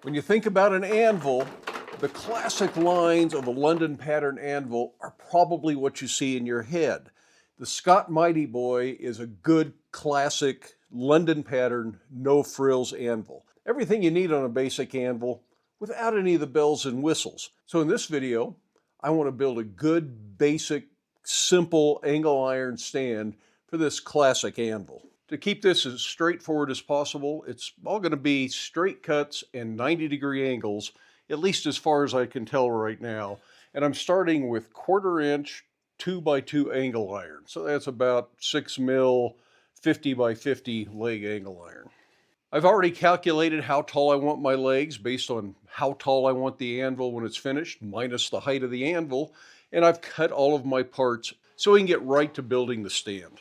When you think about an anvil, the classic lines of a London pattern anvil are probably what you see in your head. The Scott Mighty Boy is a good classic London pattern, no frills anvil. Everything you need on a basic anvil without any of the bells and whistles. So in this video, I want to build a good, basic, simple angle iron stand for this classic anvil. To keep this as straightforward as possible, it's all going to be straight cuts and 90-degree angles, at least as far as I can tell right now. And I'm starting with 1/4 inch 2x2 angle iron. So that's about 6 mil 50x50 leg angle iron. I've already calculated how tall I want my legs based on how tall I want the anvil when it's finished, minus the height of the anvil. And I've cut all of my parts so we can get right to building the stand.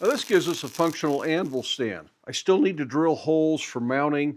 Now this gives us a functional anvil stand. I still need to drill holes for mounting.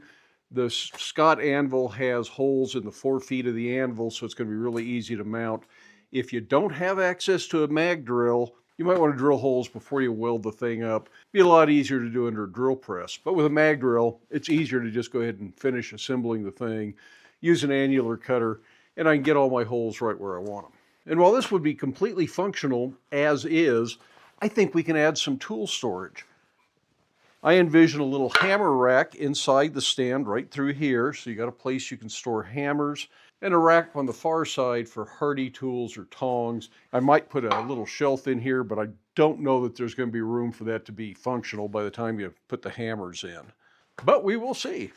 The Scott anvil has holes in the 4 feet of the anvil, so it's going to be really easy to mount. If you don't have access to a mag drill, you might want to drill holes before you weld the thing up. Be a lot easier to do under a drill press. But with a mag drill, it's easier to just go ahead and finish assembling the thing, use an annular cutter, and I can get all my holes right where I want them. And while this would be completely functional as is, I think we can add some tool storage. I envision a little hammer rack inside the stand right through here, so you got a place you can store hammers, and a rack on the far side for hardy tools or tongs. I might put a little shelf in here, but I don't know that there's going to be room for that to be functional by the time you put the hammers in. But we will see.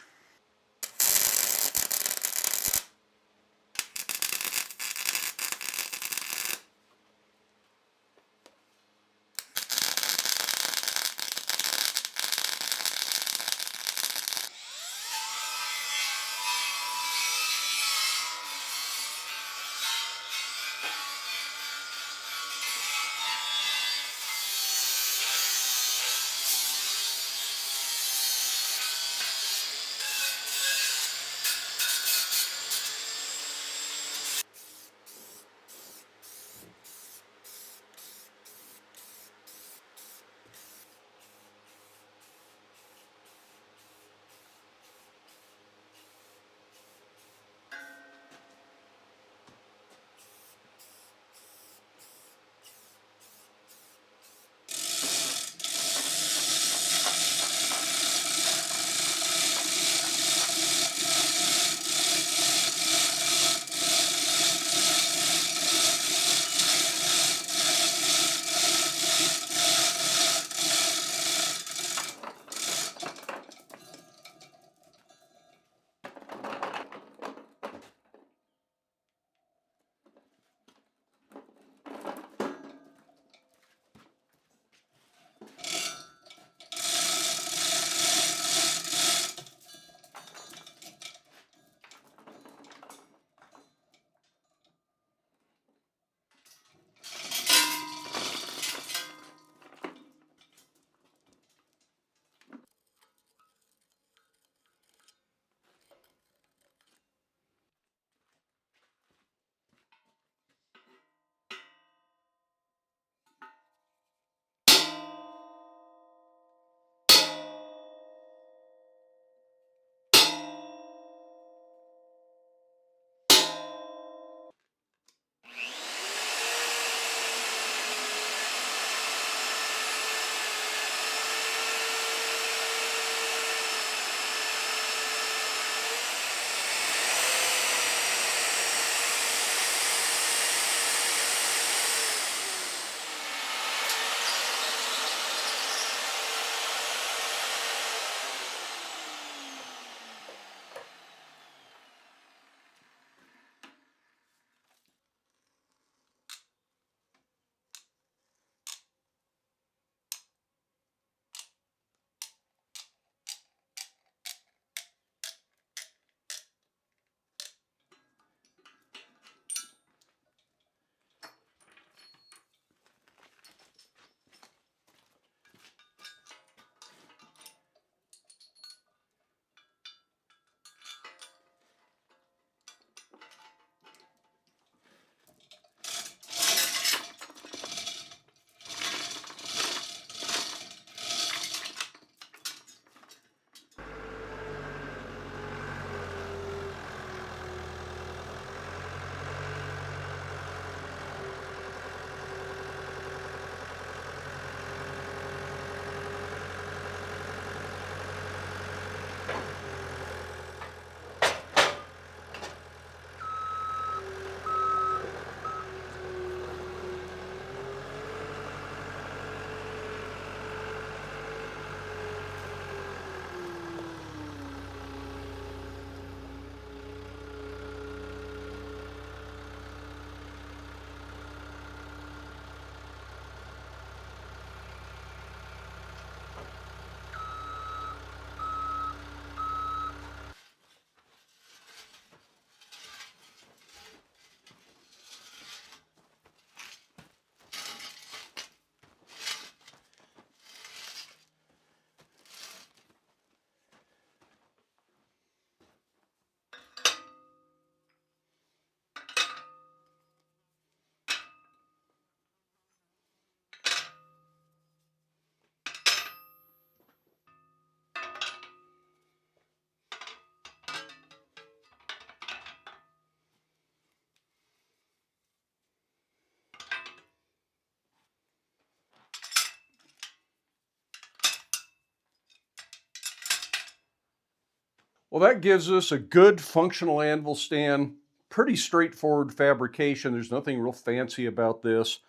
Well, that gives us a good functional anvil stand. Pretty straightforward fabrication. There's nothing real fancy about this.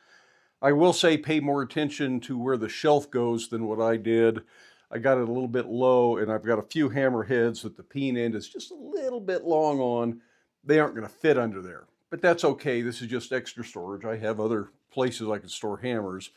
I will say pay more attention to where the shelf goes than what I did. I got it a little bit low, and I've got a few hammer heads that the peen end is just a little bit long on. They aren't going to fit under there, but that's okay. This is just extra storage. I have other places I can store hammers.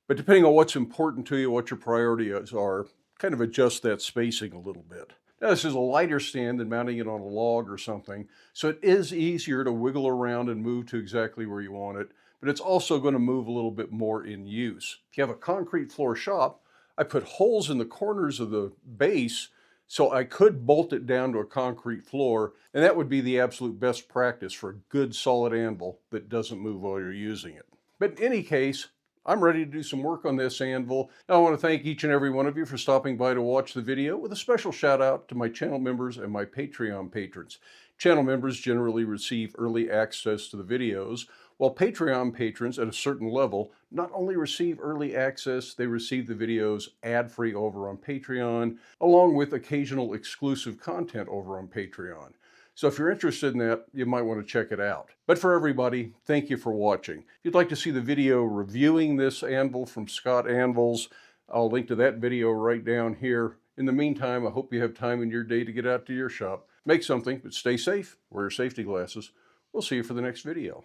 But depending on what's important to you, what your priorities are, kind of adjust that spacing a little bit. Now, this is a lighter stand than mounting it on a log or something, so it is easier to wiggle around and move to exactly where you want it, but it's also going to move a little bit more in use. If you have a concrete floor shop, I put holes in the corners of the base so I could bolt it down to a concrete floor, and that would be the absolute best practice for a good solid anvil that doesn't move while you're using it. But in any case, I'm ready to do some work on this anvil. I want to thank each and every one of you for stopping by to watch the video, with a special shout out to my channel members and my Patreon patrons. Channel members generally receive early access to the videos, while Patreon patrons at a certain level not only receive early access, they receive the videos ad-free over on Patreon, along with occasional exclusive content over on Patreon. So if you're interested in that, you might want to check it out. But for everybody, thank you for watching. If you'd like to see the video reviewing this anvil from Scott Anvils, I'll link to that video right down here. In the meantime, I hope you have time in your day to get out to your shop, make something, but stay safe, wear your safety glasses. We'll see you for the next video.